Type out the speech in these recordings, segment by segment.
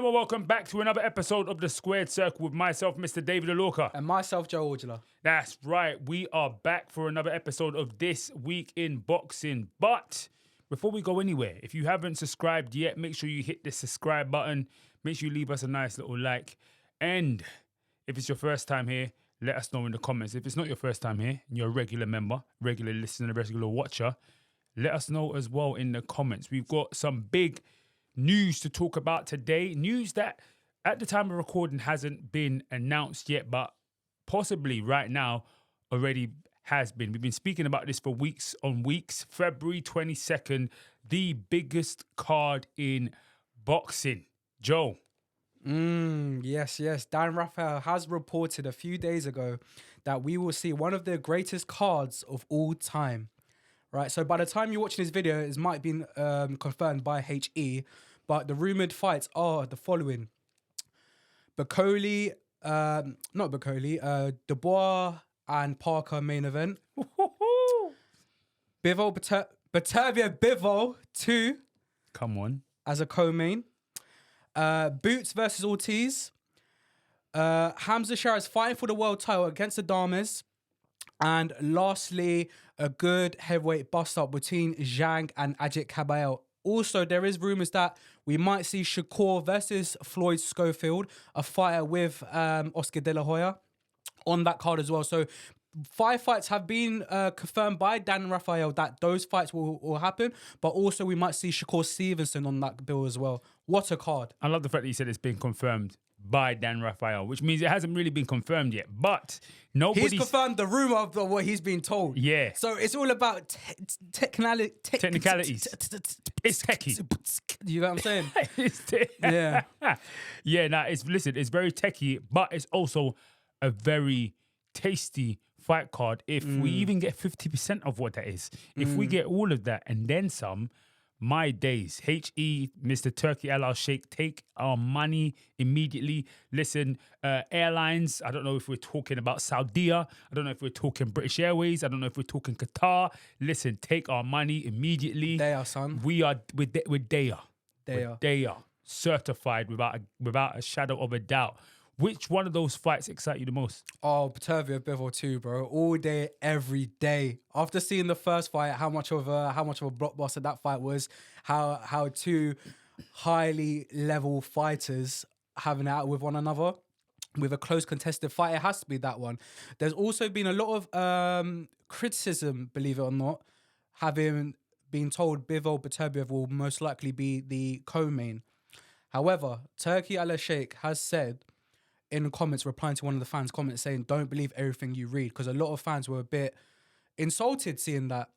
gentlemen, welcome back to another episode of The Squared Circle with myself, Mr. David Alorca. And myself, Joe Orgila. That's right. We are back for another episode of This Week in Boxing. But before we go anywhere, if you haven't subscribed yet, make sure you hit the subscribe button. Make sure you leave us a nice little like. And if it's your first time here, let us know in the comments. If it's not your first time here and you're a regular member, regular listener, regular watcher, let us know as well in the comments. We've got some big news to talk about today. News that at the time of recording hasn't been announced yet, but possibly right now already has been. We've been speaking about this for weeks on weeks. February 22nd, the biggest card in boxing. Joe. Yes. Dan Rafael has reported a few days ago that we will see one of the greatest cards of all time. Right, so by the time you're watching this video, it might have been confirmed by HE, but the rumoured fights are the following. Dubois and Parker main event. Beterbiev Bivol 2. Come on. As a co-main. Boots versus Ortiz. Hamza Sheeraz fighting for the world title against the Damas. And lastly, a good heavyweight bust-up between Zhang and Agit Kabayel. Also, there is rumours that we might see Shakur versus Floyd Schofield, a fighter with Oscar De La Hoya, on that card as well. So 5 fights have been confirmed by Dan Rafael that those fights will happen. But also, we might see Shakur Stevenson on that bill as well. What a card. I love the fact that you said it's been confirmed by Dan Rafael, which means it hasn't really been confirmed yet. But nobody's... He's confirmed the rumour of what he's been told. Yeah. So it's all about technicalities. It's techie. You know what I'm saying? Yeah. Yeah, it's very techie, but it's also a very tasty fight card if we even get 50% of what that is. If we get all of that and then some, my days. HE, Mr. Turki Alalshikh, take our money immediately. Listen, airlines, I don't know if we're talking about Saudi. I don't know if we're talking British Airways. I don't know if we're talking Qatar. Listen, take our money immediately. They are, son. We are with Daya. They are. Certified without a shadow of a doubt. Which one of those fights excite you the most? Oh, Beterbiev Bivol 2, bro. All day, every day. After seeing the first fight, how much of a blockbuster that fight was, how two highly level fighters having it out with one another, with a close contested fight, it has to be that one. There's also been a lot of criticism, believe it or not, having been told Beterbiev will most likely be the co-main. However, Turki Alalshikh has said in the comments, replying to one of the fans' comments, saying, don't believe everything you read, because a lot of fans were a bit insulted seeing that.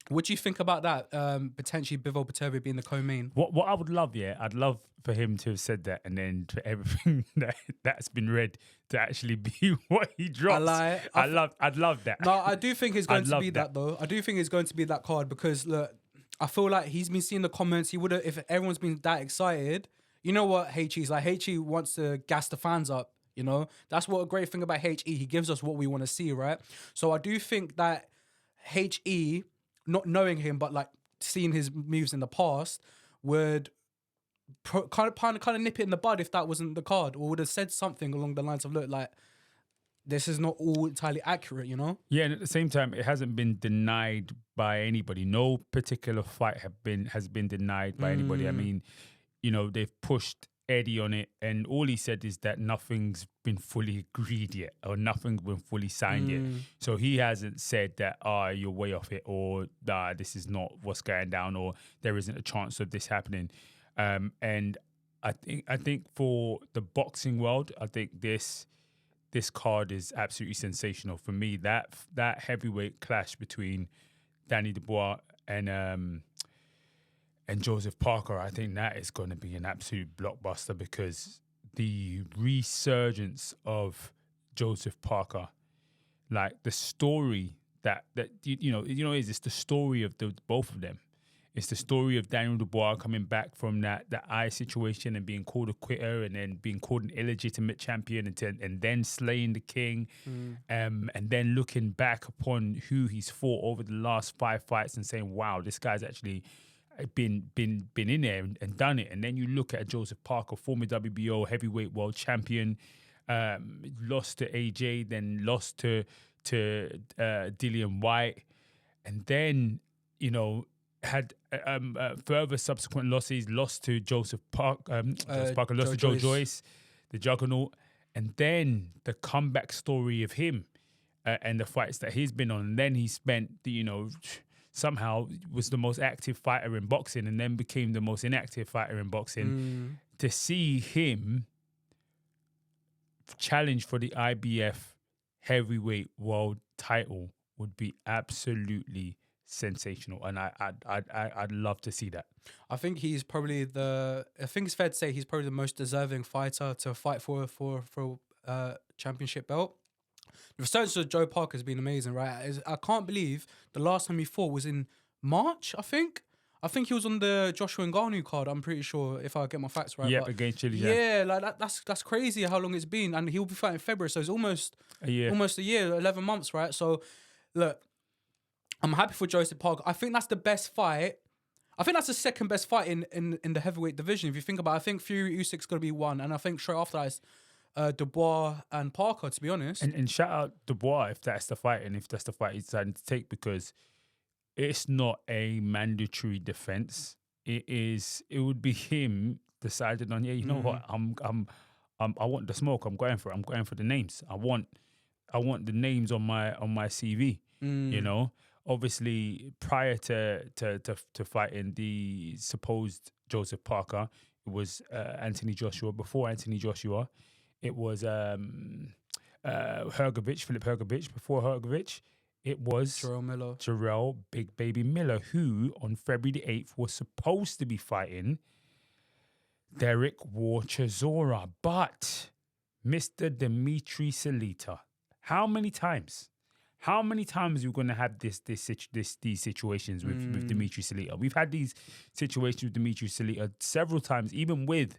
What do you think about that, potentially Beterbiev being the co-main? What I would love, I'd love for him to have said that and then for everything that's been read to actually be what he drops. I'd love that. No, I do think it's going to be that, though. I do think it's going to be that card because, look, I feel like he's been seeing the comments. He would have, if everyone's been that excited... You know what HE's like? HE wants to gas the fans up, you know? That's what a great thing about HE. He gives us what we want to see, right? So I do think that HE, not knowing him, but like seeing his moves in the past, would kind of nip it in the bud if that wasn't the card, or would have said something along the lines of, look, like, this is not all entirely accurate, you know? Yeah, and at the same time, it hasn't been denied by anybody. No particular fight has been denied by anybody. I mean... You know, they've pushed Eddie on it, and all he said is that nothing's been fully agreed yet, or nothing's been fully signed yet. So he hasn't said that, you're way off it, or this is not what's going down, or there isn't a chance of this happening. And I think for the boxing world, I think this card is absolutely sensational. For me, that heavyweight clash between Danny Dubois and Joseph Parker, I think that is going to be an absolute blockbuster because the resurgence of Joseph Parker, like the story that is it's the story of both of them. It's the story of Daniel Dubois coming back from that eye situation and being called a quitter and then being called an illegitimate champion and then slaying the king, and then looking back upon who he's fought over the last 5 fights and saying, wow, this guy's actually been in there and done it. And then you look at Joseph Parker, former WBO heavyweight world champion, lost to AJ, then lost to Dillian White, and then had further subsequent losses. Lost to Joseph Parker, lost to Joe Joyce, the Juggernaut, and then the comeback story of him and the fights that he's been on. And then he spent somehow was the most active fighter in boxing and then became the most inactive fighter in boxing. To see him challenge for the IBF heavyweight world title would be absolutely sensational, and I'd love to see that. I think he's probably I think it's fair to say he's probably the most deserving fighter to fight for championship belt. The resurgence of Joe Parker has been amazing, right? I can't believe the last time he fought was in March, I think. I think he was on the Joshua Ngannou card, I'm pretty sure, if I get my facts right. Yeah, against Zhilei Zhang. Yeah, like that's crazy how long it's been. And he'll be fighting in February, so it's almost a year, 11 months, right? So, look, I'm happy for Joseph Parker. I think that's the best fight. I think that's the second best fight in the heavyweight division. If you think about it, I think Fury Usyk's going to be one. And I think straight after that is Dubois and Parker, to be honest. And shout out Dubois if that's the fight and if that's the fight he's deciding to take, because it's not a mandatory defense. It would be him decided on, you know what, I want the smoke. I'm going for it. I'm going for the names. I want the names on my CV. Obviously prior to fighting the supposed Joseph Parker, it was Anthony Joshua. Before Anthony Joshua, it was Philip Hergovich. Before Hergovich, it was Jarrel Big Baby Miller, who on February the 8th was supposed to be fighting Derek Chisora, but Mr. Dmitry Salita. How many times are we going to have these situations with Dmitry Salita? We've had these situations with Dmitry Salita several times, even with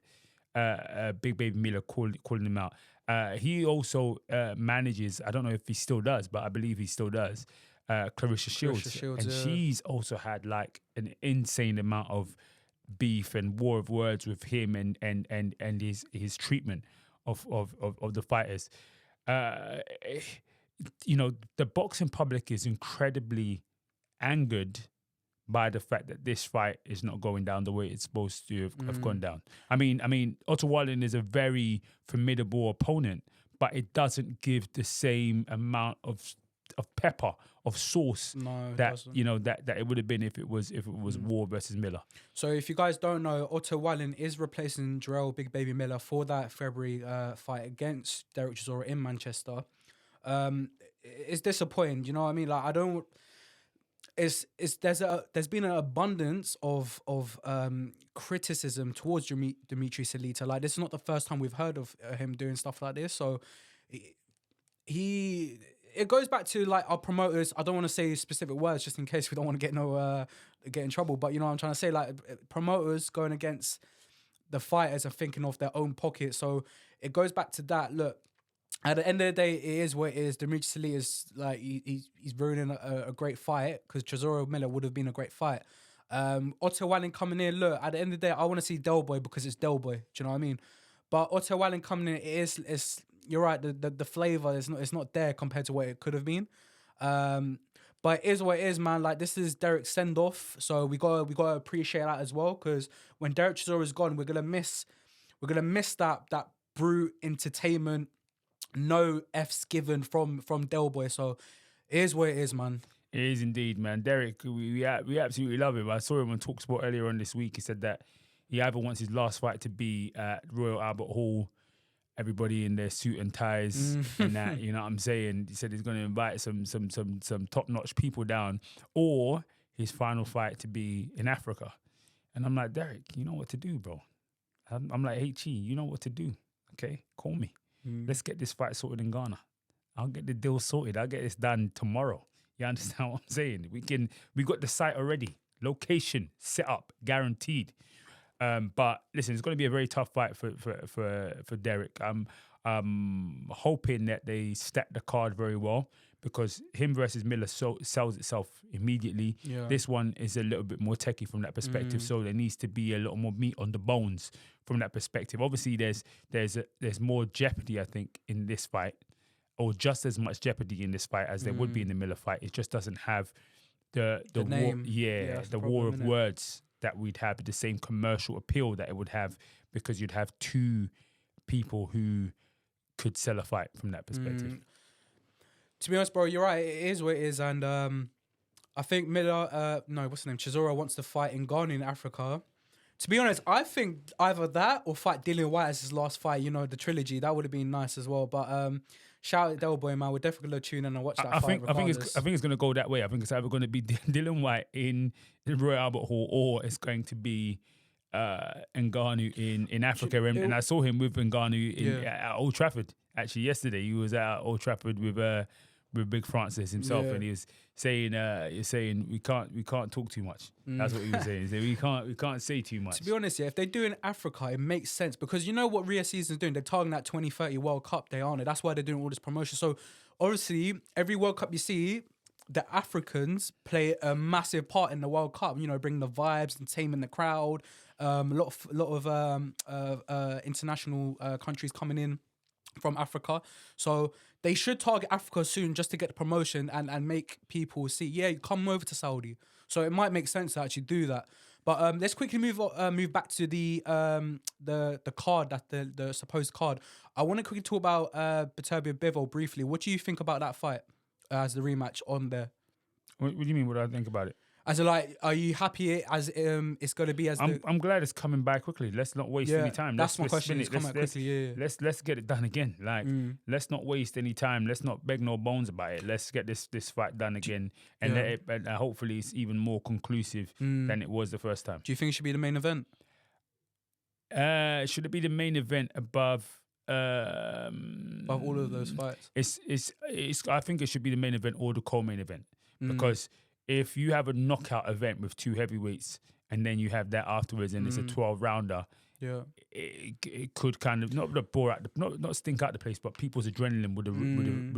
Big Baby Miller calling him out. He also manages, I don't know if he still does, but I believe he still does, Clarissa Shields. And she's also had like an insane amount of beef and war of words with him and his treatment of the fighters. The boxing public is incredibly angered by the fact that this fight is not going down the way it's supposed to have gone down. I mean, Otto Wallin is a very formidable opponent, but it doesn't give the same amount of pepper, of sauce that it would have been if it was War versus Miller. So if you guys don't know, Otto Wallin is replacing Jarrel Big Baby Miller for that February fight against Derek Chisora in Manchester. It's disappointing, you know what I mean? Like, I don't. There's been an abundance of criticism towards Dmitry Salita. Like, this is not the first time we've heard of him doing stuff like this. So it goes back to like our promoters. I don't want to say specific words just in case we don't want to get in trouble. But you know what I'm trying to say, like, promoters going against the fighters and thinking of their own pocket. So it goes back to that. Look, at the end of the day, it is what it is. Dmitry Salita is like he's ruining a great fight, because Chisora Miller would have been a great fight. Otto Wallin coming in. Look, at the end of the day, I want to see Del Boy because it's Del Boy. Do you know what I mean? But Otto Wallin coming in, it's you're right. The flavor is not there compared to what it could have been. But it is what it is, man. Like, this is Derek's send off, so we gotta appreciate that as well. Because when Derek Chisora is gone, we're gonna miss that brute entertainment. No F's given from Del Boy. So it is what it is, man. It is indeed, man. Derek, we absolutely love him. I saw him on TalkSport earlier on this week. He said that he either wants his last fight to be at Royal Albert Hall, everybody in their suit and ties and that, you know what I'm saying? He said he's going to invite some top-notch people down, or his final fight to be in Africa. And I'm like, Derek, you know what to do, bro. I'm like, HE, you know what to do, okay? Call me. Let's get this fight sorted in Ghana. I'll get the deal sorted. I'll get this done tomorrow. You understand what I'm saying? We got the site already. Location, set up, guaranteed. But listen, it's going to be a very tough fight for Derek. I'm hoping that they stack the card very well. because him versus Miller sells itself immediately. Yeah. This one is a little bit more techie from that perspective, so there needs to be a little more meat on the bones from that perspective. Obviously, there's more jeopardy, I think, in this fight, or just as much jeopardy in this fight as there would be in the Miller fight. It just doesn't have the name. war, the war of words that we'd have, the same commercial appeal that it would have, because you'd have two people who could sell a fight from that perspective. To be honest, bro, you're right. It is what it is, and I think Miller, what's his name? Chisora wants to fight Ngannou in Africa. To be honest, I think either that or fight Dillian Whyte as his last fight. You know, the trilogy, that would have been nice as well. But shout out Del Boy, man. We're definitely gonna tune in and watch that fight. I think it's going to go that way. I think it's either going to be Dillian Whyte in the Royal Albert Hall, or it's going to be Ngannou in Africa. And I saw him with Ngannou at Old Trafford actually yesterday. He was at Old Trafford with Big Francis himself, and he was saying we can't talk too much. That's what he was saying. He said, we can't say too much. To be honest, if they do in Africa, it makes sense, because you know what Rio Season's doing. They're targeting that 2030 World Cup. They aren't. That's why they're doing all this promotion. So obviously, every World Cup you see, the Africans play a massive part in the World Cup. You know, bring the vibes and taming the crowd. A lot of international countries coming in from Africa. So they should target Africa soon just to get the promotion and make people see, you come over to Saudi. So it might make sense to actually do that. But let's quickly move back to the card, that the supposed card. I want to quickly talk about Beterbiev Bivol briefly. What do you think about that fight as the rematch on there? What do you mean? What do I think about it? As are you happy as it's going to be as? I'm glad it's coming by quickly. Let's not waste any time. That's my question. It's coming quickly. Let's get it done again. Let's not waste any time. Let's not beg no bones about it. Let's get this fight done again, and hopefully it's even more conclusive than it was the first time. Do you think it should be the main event? Should it be the main event above all of those fights? It's. I think it should be the main event or the co-main event, because if you have a knockout event with two heavyweights and then you have that afterwards and it's a 12-rounder, it could kind of not stink out the place, but people's adrenaline would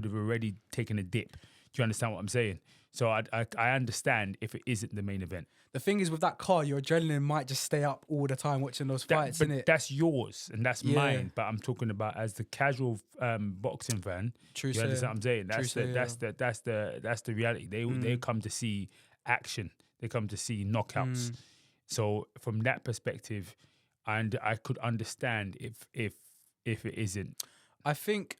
have already taken a dip. Do you understand what I'm saying? So I understand if it isn't the main event. The thing is, with that card, your adrenaline might just stay up all the time watching those fights, but innit? That's yours and that's mine. But I'm talking about as the casual boxing fan. True. You understand what I'm saying? That's the reality. They come to see action. They come to see knockouts. So from that perspective, and I could understand if it isn't. I think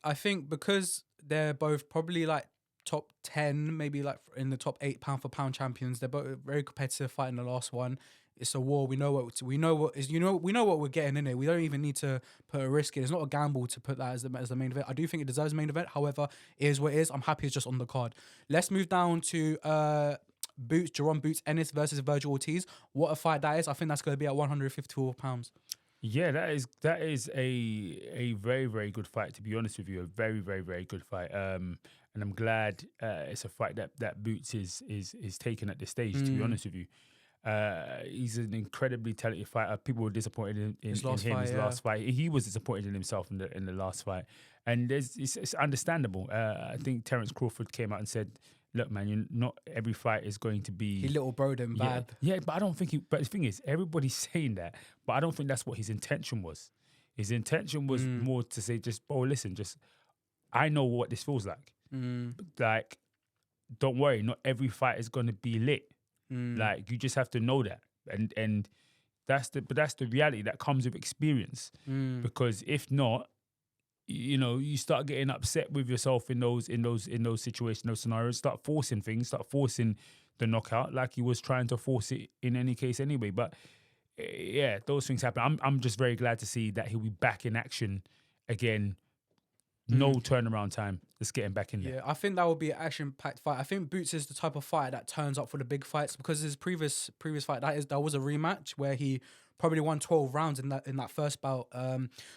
because they're both probably like top 10, maybe like in the top 8 pound for pound champions. They're both very competitive fight in the last one. It's a war. We know what we're getting in it. We don't even need to put a risk in. It's not a gamble to put that as the main event. I do think it deserves a main event. However, it is what it is. I'm happy it's just on the card. Let's move down to Jaron Ennis versus Vergil Ortiz. What a fight that is. I think that's going to be at 154 pounds. Yeah, that is a very, very good fight, to be honest with you. A very, very, very good fight. And I'm glad it's a fight that Boots is taking at this stage, to be honest with you. He's an incredibly talented fighter. People were disappointed in his last fight. He was disappointed in himself in the last fight. And it's understandable. I think Terence Crawford came out and said, look, man, not every fight is going to be... He little broed him bad. Yeah, but I don't think but the thing is, everybody's saying that, but I don't think that's what his intention was. His intention was more to say, listen, I know what this feels like. Like, don't worry, not every fight is going to be lit. Like, you just have to know that. And that's the reality that comes with experience. Because if not, you start getting upset with yourself in those situations, those scenarios. Start forcing things. Start forcing the knockout, like he was trying to force it in any case anyway. But yeah, those things happen. I'm just very glad to see that he'll be back in action again. No turnaround time. Just getting back in there. Yeah, I think that would be an action-packed fight. I think Boots is the type of fighter that turns up for the big fights, because his previous fight that was a rematch where he probably won 12 rounds in that first bout.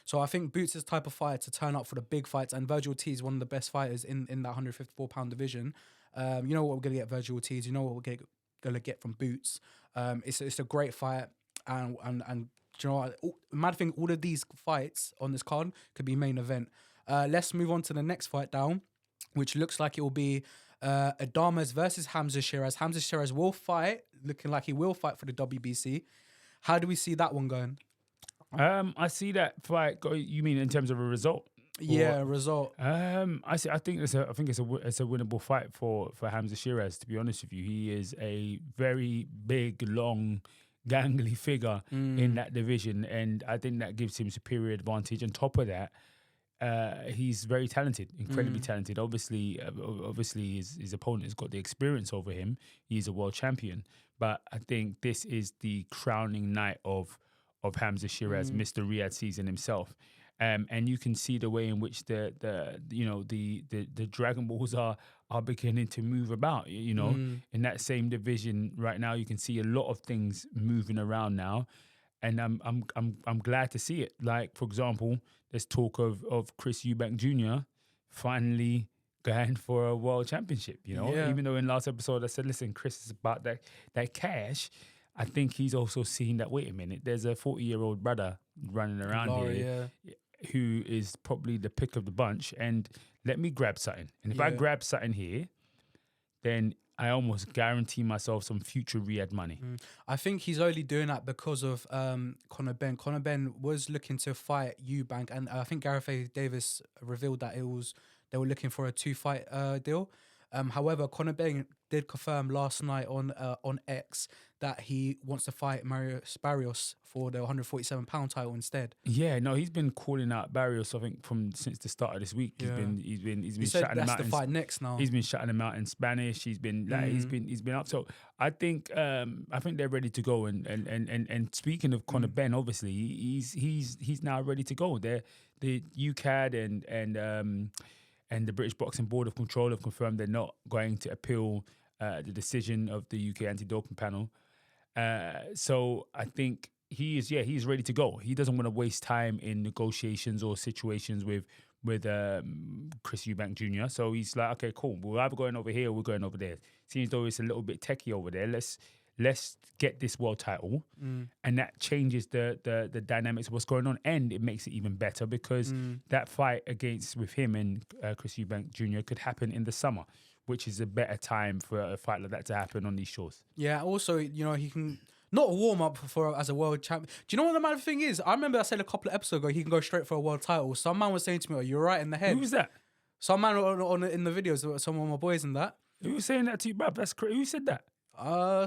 So I think Boots is the type of fighter to turn up for the big fights, and Vergil Ortiz is one of the best fighters in that 154-pound division. You know what we're gonna get Vergil Ortiz. You know what we're gonna get from Boots. It's a great fight, and do you know what? Mad thing, all of these fights on this card could be main event. Let's move on to the next fight down. which looks like it will be Adames versus Hamza Sheeraz. Hamza Sheeraz will fight, looking like he will fight for the WBC. How do we see that one going? I see that fight. You mean in terms of a result? Yeah, result. I think it's a winnable fight for Hamza Sheeraz. To be honest with you, he is a very big, long, gangly figure in that division, and I think that gives him superior advantage. On top of that, he's very talented, incredibly talented. Obviously, his opponent has got the experience over him. He's a world champion, but I think this is the crowning night of Hamza Sheeraz, Mr. Riyadh season himself. And you can see the way in which the Dragon Balls are beginning to move about. In that same division right now, you can see a lot of things moving around now, and I'm glad to see it. Like, for example, there's talk of Chris Eubank Jr. finally going for a world championship. Even though in last episode I said, listen, Chris is about that cash. I think he's also seen that, wait a minute, there's a 40-year-old brother running around here who is probably the pick of the bunch, and let me grab something. And if I grab something here, then I almost guarantee myself some future Riyadh money. I think he's only doing that because of Conor Benn. Conor Benn was looking to fight Eubank, and I think Gareth A. Davis revealed that they were looking for a 2-fight deal. However, Conor Benn did confirm last night on X that he wants to fight Marius Barrios for the 147-pound title instead. Yeah, no, he's been calling out Barrios, I think, since the start of this week. He's been shutting him out. That's the fight next now. He's been shutting him out in Spanish. He's been he's been up. So I think they're ready to go. And speaking of Conor Benn, obviously he's now ready to go. The UCAD and the British Boxing Board of Control have confirmed they're not going to appeal the decision of the UK anti-doping panel. So I think he's ready to go. He doesn't want to waste time in negotiations or situations with Chris Eubank Jr. So he's like, okay, cool. We're either going over here or we're going over there. Seems though it's a little bit techie over there. Let's get this world title, and that changes the dynamics of what's going on, and it makes it even better because that fight with him and Chris Eubank Jr. could happen in the summer, which is a better time for a fight like that to happen on these shores. Yeah. Also, he can not warm up as a world champion. Do you know what the mad thing is? I remember I said a couple of episodes ago he can go straight for a world title. Some man was saying to me, "Oh, you're right in the head." Who was that? Some man in the videos, some of my boys and that. Who was saying that to you, bruv? That's crazy. Who said that?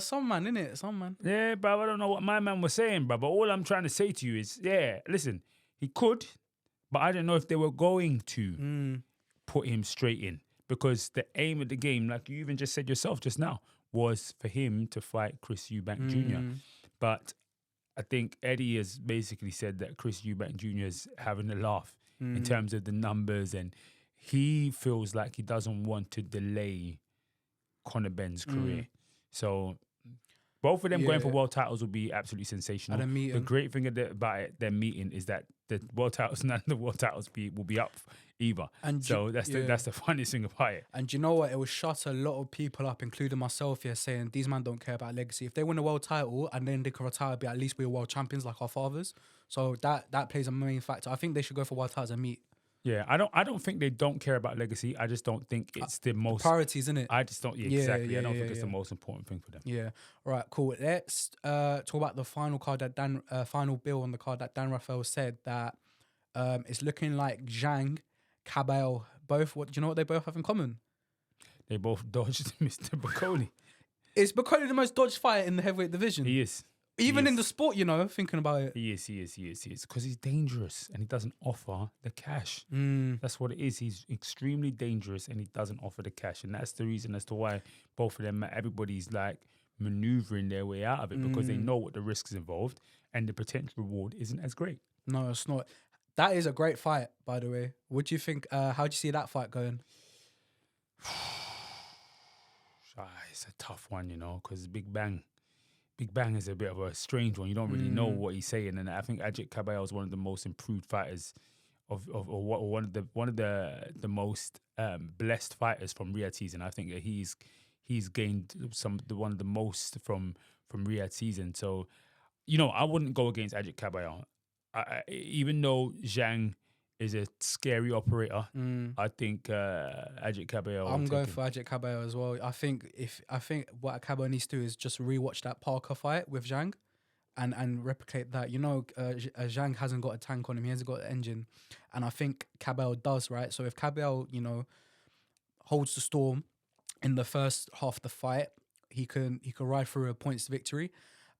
Some man, innit? Some man. Yeah, bruv, I don't know what my man was saying, bruv, but all I'm trying to say to you is, listen, he could, but I don't know if they were going to put him straight in, because the aim of the game, like you even just said yourself just now, was for him to fight Chris Eubank Jr. But I think Eddie has basically said that Chris Eubank Jr. is having a laugh in terms of the numbers, and he feels like he doesn't want to delay Conor Benn's career. So both of them going for world titles will be absolutely sensational. The great thing about their meeting is that the world titles, none of the world titles will be up either. And so that's the funniest thing about it. And you know what? It will shut a lot of people up, including myself here, saying these men don't care about legacy. If they win a world title and then they can retire, be at least we're world champions like our fathers. So that plays a main factor. I think they should go for world titles and meet. Yeah, I don't think they don't care about legacy. I just don't think it's the most priorities, isn't it? I just don't. Exactly. I don't think it's the most important thing for them. Yeah. All right. Cool. Let's talk about the final card that final bill on the card that Dan Raphael said that it's looking like Zhang, Kabayel, both. Do you know what they both have in common? They both dodged Mr. Bacoli. Is Bacoli the most dodged fighter in the heavyweight division? He is. Even in the sport, thinking about it. He is. Because he's dangerous and he doesn't offer the cash. That's what it is. He's extremely dangerous and he doesn't offer the cash. And that's the reason as to why both of them, everybody's like maneuvering their way out of it because they know what the risks involved and the potential reward isn't as great. No, it's not. That is a great fight, by the way. What do you think? How do you see that fight going? It's a tough one, because Big Bang is a bit of a strange one. You don't really know what he's saying, and I think Agit Kabayel is one of the most improved fighters or one of the most blessed fighters from Riyadh season. I think that he's gained one of the most from Riyadh season. So, I wouldn't go against Agit Kabayel. Even though Zhang is a scary operator. I think Agit Kabayel. I'm going for Agit Kabayel as well. I think what Kabayel needs to do is just rewatch that Parker fight with Zhang, and replicate that. Zhang hasn't got a tank on him. He hasn't got an engine, and I think Kabayel does, right. So if Kabayel, holds the storm in the first half of the fight, he can ride through a points victory.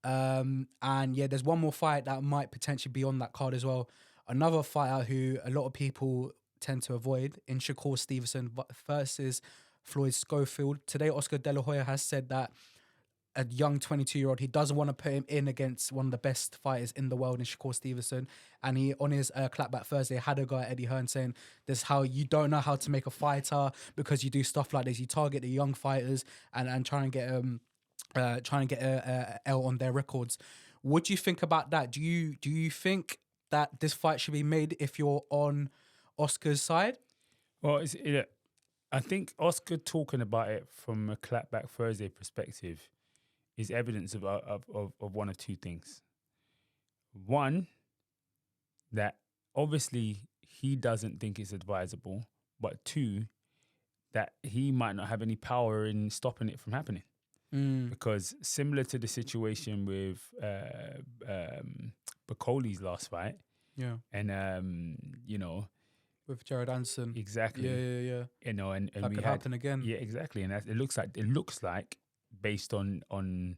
And yeah, there's one more fight that might potentially be on that card as well. Another fighter who a lot of people tend to avoid in Shakur Stevenson versus Floyd Schofield. Today, Oscar De La Hoya has said that a young 22-year-old, he doesn't want to put him in against one of the best fighters in the world in Shakur Stevenson. And he, on his Clapback Thursday, had a guy, Eddie Hearn, saying, this is how you don't know how to make a fighter because you do stuff like this. You target the young fighters and try and get a L on their records. What do you think about that? Do you think that this fight should be made if you're on Oscar's side? Well, I think Oscar talking about it from a Clapback Thursday perspective is evidence of one of two things. One, that obviously he doesn't think it's advisable, but two, that he might not have any power in stopping it from happening. Because similar to the situation with Bakoli's last fight, and with Jared Anderson, exactly, yeah, and that could happen again, exactly, and it looks like based on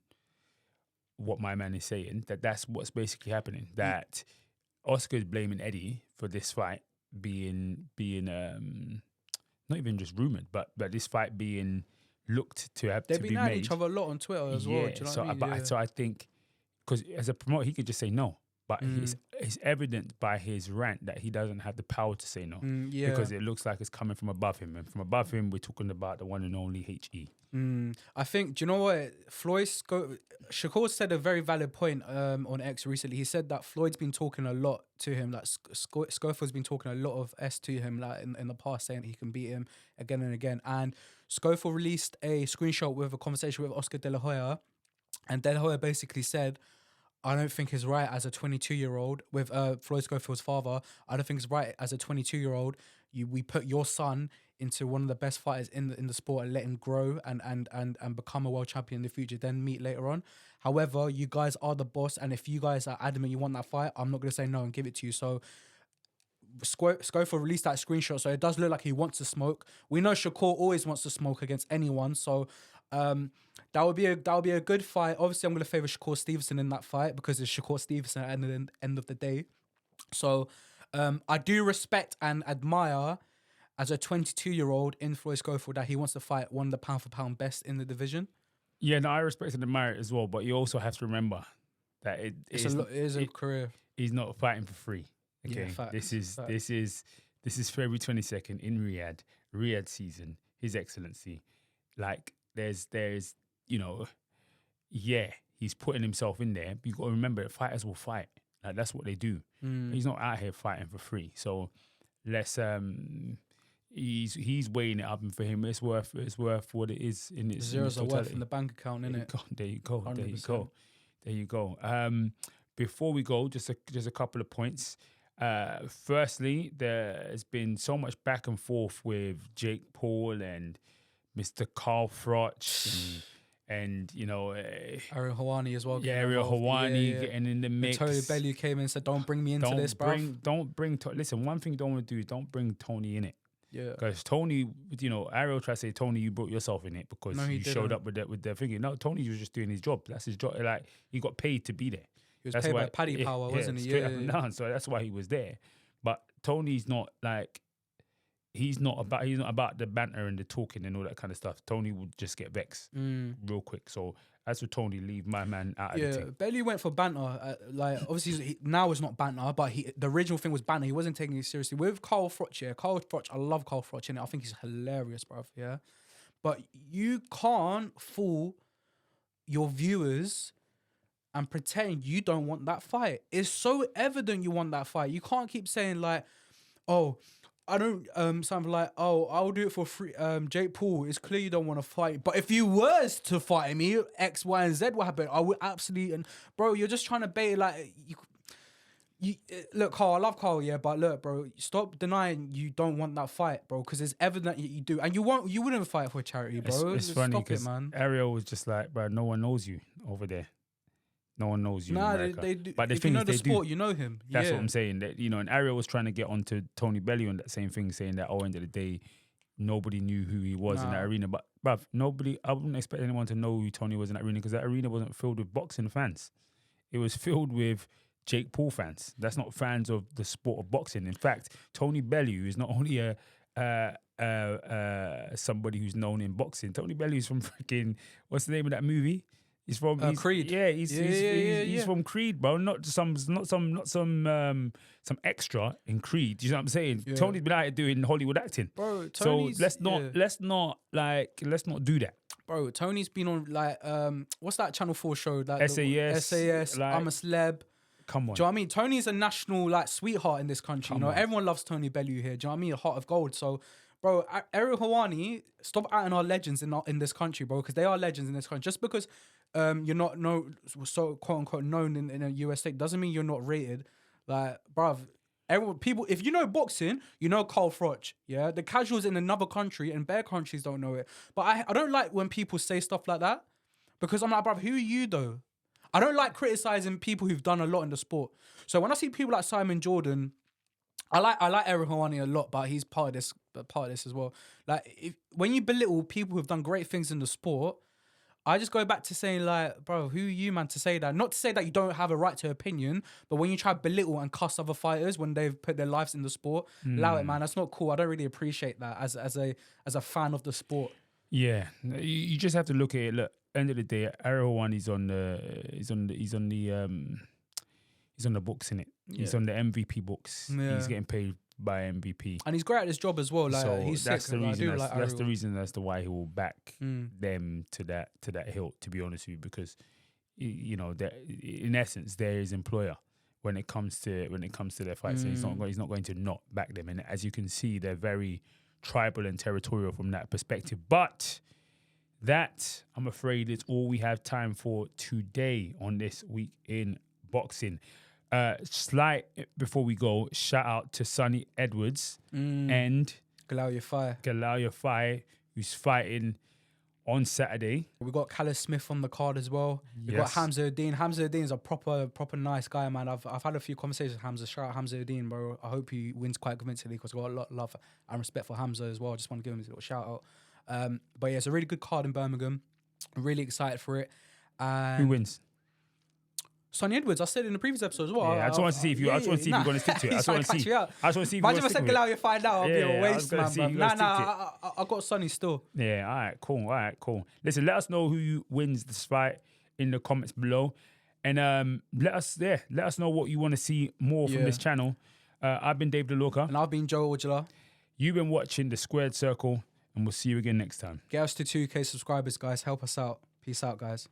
what my man is saying, that's what's basically happening. That Oscar's blaming Eddie for this fight being not even just rumored, but this fight being looked to have they've to been be at made. each other a lot on Twitter as well. Do you know what I mean? So I think, because as a promoter, he could just say no, but it's evident by his rant that he doesn't have the power to say no, because it looks like it's coming from above him, and from above him, we're talking about the one and only HE. I think, do you know what? Shakur said a very valid point on X recently. He said that Floyd's been talking a lot to him, like Schofield's been talking a lot of S to him, like in the past, saying he can beat him again and again. And Schofield released a screenshot with a conversation with Oscar De La Hoya, and De La Hoya basically said, I don't think it's right as a 22-year-old with Floyd Schofield's father. I don't think it's right as a 22-year-old. We put your son into one of the best fighters in the sport and let him grow and become a world champion in the future, then meet later on. However, you guys are the boss, and if you guys are adamant you want that fight, I'm not going to say no and give it to you. So Schofield released that screenshot, so it does look like he wants to smoke. We know Shakur always wants to smoke against anyone, so that would be a good fight. Obviously, I'm going to favour Shakur Stevenson in that fight because it's Shakur Stevenson at the end of the day. So I do respect and admire, as a 22-year-old in Floyd Schofield, that he wants to fight one of the pound-for-pound best in the division. Yeah, no, I respect and admire it as well, but you also have to remember that it is a career. He's not fighting for free. Okay, yeah, facts, this is February 22nd in Riyadh season, His Excellency. Like there's he's putting himself in there. But you got to remember, fighters will fight. Like that's what they do. He's not out here fighting for free. So let's he's weighing it up, and for him it's worth what it is in its zeros are worth in the bank account, innit? There you go. Before we go, just a couple of points. Firstly, there has been so much back and forth with Jake Paul and Mr. Carl Froch and Ariel Helwani as well. Yeah, Ariel Helwani getting in the mix. Tony Bellew came in and said, "Don't bring me into this, bro." Listen, one thing you don't want to do is don't bring Tony in it. Yeah, because Tony, Ariel tried to say, Tony, you brought yourself in it because you showed up with the thing. No, Tony was just doing his job. That's his job. Like he got paid to be there. He was paid by Paddy Power, wasn't he? Straight up and down. So that's why he was there. But Tony's not like he's not about the banter and the talking and all that kind of stuff. Tony would just get vexed real quick. So as for Tony, leave my man out of the team. Bellew went for banter. Obviously now it's not banter, but the original thing was banter. He wasn't taking it seriously. With Carl Froch, Carl Froch, I love Carl Froch, and I think he's hilarious, bruv. Yeah, but you can't fool your viewers and pretend you don't want that fight. It's so evident you want that fight. You can't keep saying like, oh, I don't, something like, oh, I'll do it for free. Jake Paul, it's clear you don't want to fight. But if you was to fight me, X, Y, and Z, what happened? I would absolutely, and bro, you're just trying to bait, like, Look, Carl, I love Carl, yeah, but look, bro, stop denying you don't want that fight, bro, because it's evident that you do, and you wouldn't fight for charity, bro. It's funny Stop it, because man. Ariel was just like, bro, no one knows you over there. No one knows you. Nah, in America. they do. But the If thing you know is, the they sport, do. you know him. That's yeah. what I'm saying. That and Ariel was trying to get onto Tony Bellew on that same thing, saying that end of the day, nobody knew who he was in that arena. But bruv, I wouldn't expect anyone to know who Tony was in that arena because that arena wasn't filled with boxing fans. It was filled with Jake Paul fans. That's not fans of the sport of boxing. In fact, Tony Bellew is not only somebody who's known in boxing. Tony Bellew is from freaking, what's the name of that movie? He's from Creed. Yeah, he's from Creed, bro. Not some extra in Creed. You know what I'm saying? Yeah. Tony's been out here doing Hollywood acting. Bro, Tony's, so let's not do that. Bro, Tony's been on like what's that Channel 4 show? Like SAS. Like, I'm a Celeb. Come on. Do you know what I mean? Tony's a national like sweetheart in this country. Come on. Everyone loves Tony Bellew here. Do you know what I mean? A heart of gold. So, bro, Ariel Helwani, stop outing our legends in this country, bro, because they are legends in this country. Just because you're not so quote unquote known in a US state doesn't mean you're not rated. Like, bruv, people, if you know boxing, you know Carl Froch. Yeah, the casuals in another country and bare countries don't know it. But I don't like when people say stuff like that because I'm like, bruv, who are you though? I don't like criticizing people who've done a lot in the sport. So when I see people like Simon Jordan, I like Ariel Helwani a lot, but he's part of this as well. Like when you belittle people who've done great things in the sport, I just go back to saying like, bro, who are you, man, to say that? Not to say that you don't have a right to opinion, but when you try to belittle and cuss other fighters when they've put their lives in the sport, allow it, man. That's not cool. I don't really appreciate that as a fan of the sport. Yeah, you just have to look at it. Look, end of the day, Ariel One is on the books, innit? He's on the MVP books. Yeah. He's getting paid by MVP, and he's great at his job as well. Like so he's that's sick. the reason. That's the reason as to why he will back them to that hilt. To be honest with you, because in essence, they're his employer when it comes to their fights. So he's not going to not back them. And as you can see, they're very tribal and territorial from that perspective. But that, I'm afraid, is all we have time for today on This Week in Boxing. Slight before we go, shout out to Sonny Edwards and Galao Yafai, who's fighting on Saturday. We got Callus Smith on the card as well. We got Hamza Uddin. Hamza Uddin is a proper nice guy, man. I've had a few conversations with Hamza. Shout out Hamza Uddin, bro. I hope he wins quite convincingly because I've got a lot of love and respect for Hamza as well. I just want to give him a little shout out. But yeah, it's a really good card in Birmingham. I'm really excited for it. Who wins? Sonny Edwards, I said in the previous episode as well. Yeah, I just want to see if you're going to stick to it. I just want to see. I just want to see if you're going to stick to it. Imagine if I said Galao, you find out. I'll be a waste, man. Nah, I got Sonny still. Yeah, all right, cool. Listen, let us know who wins this fight in the comments below. And let us know what you want to see more from this channel. I've been Dave DeLuca. And I've been Joe Ojala. You've been watching The Squared Circle, and we'll see you again next time. Get us to 2K subscribers, guys. Help us out. Peace out, guys.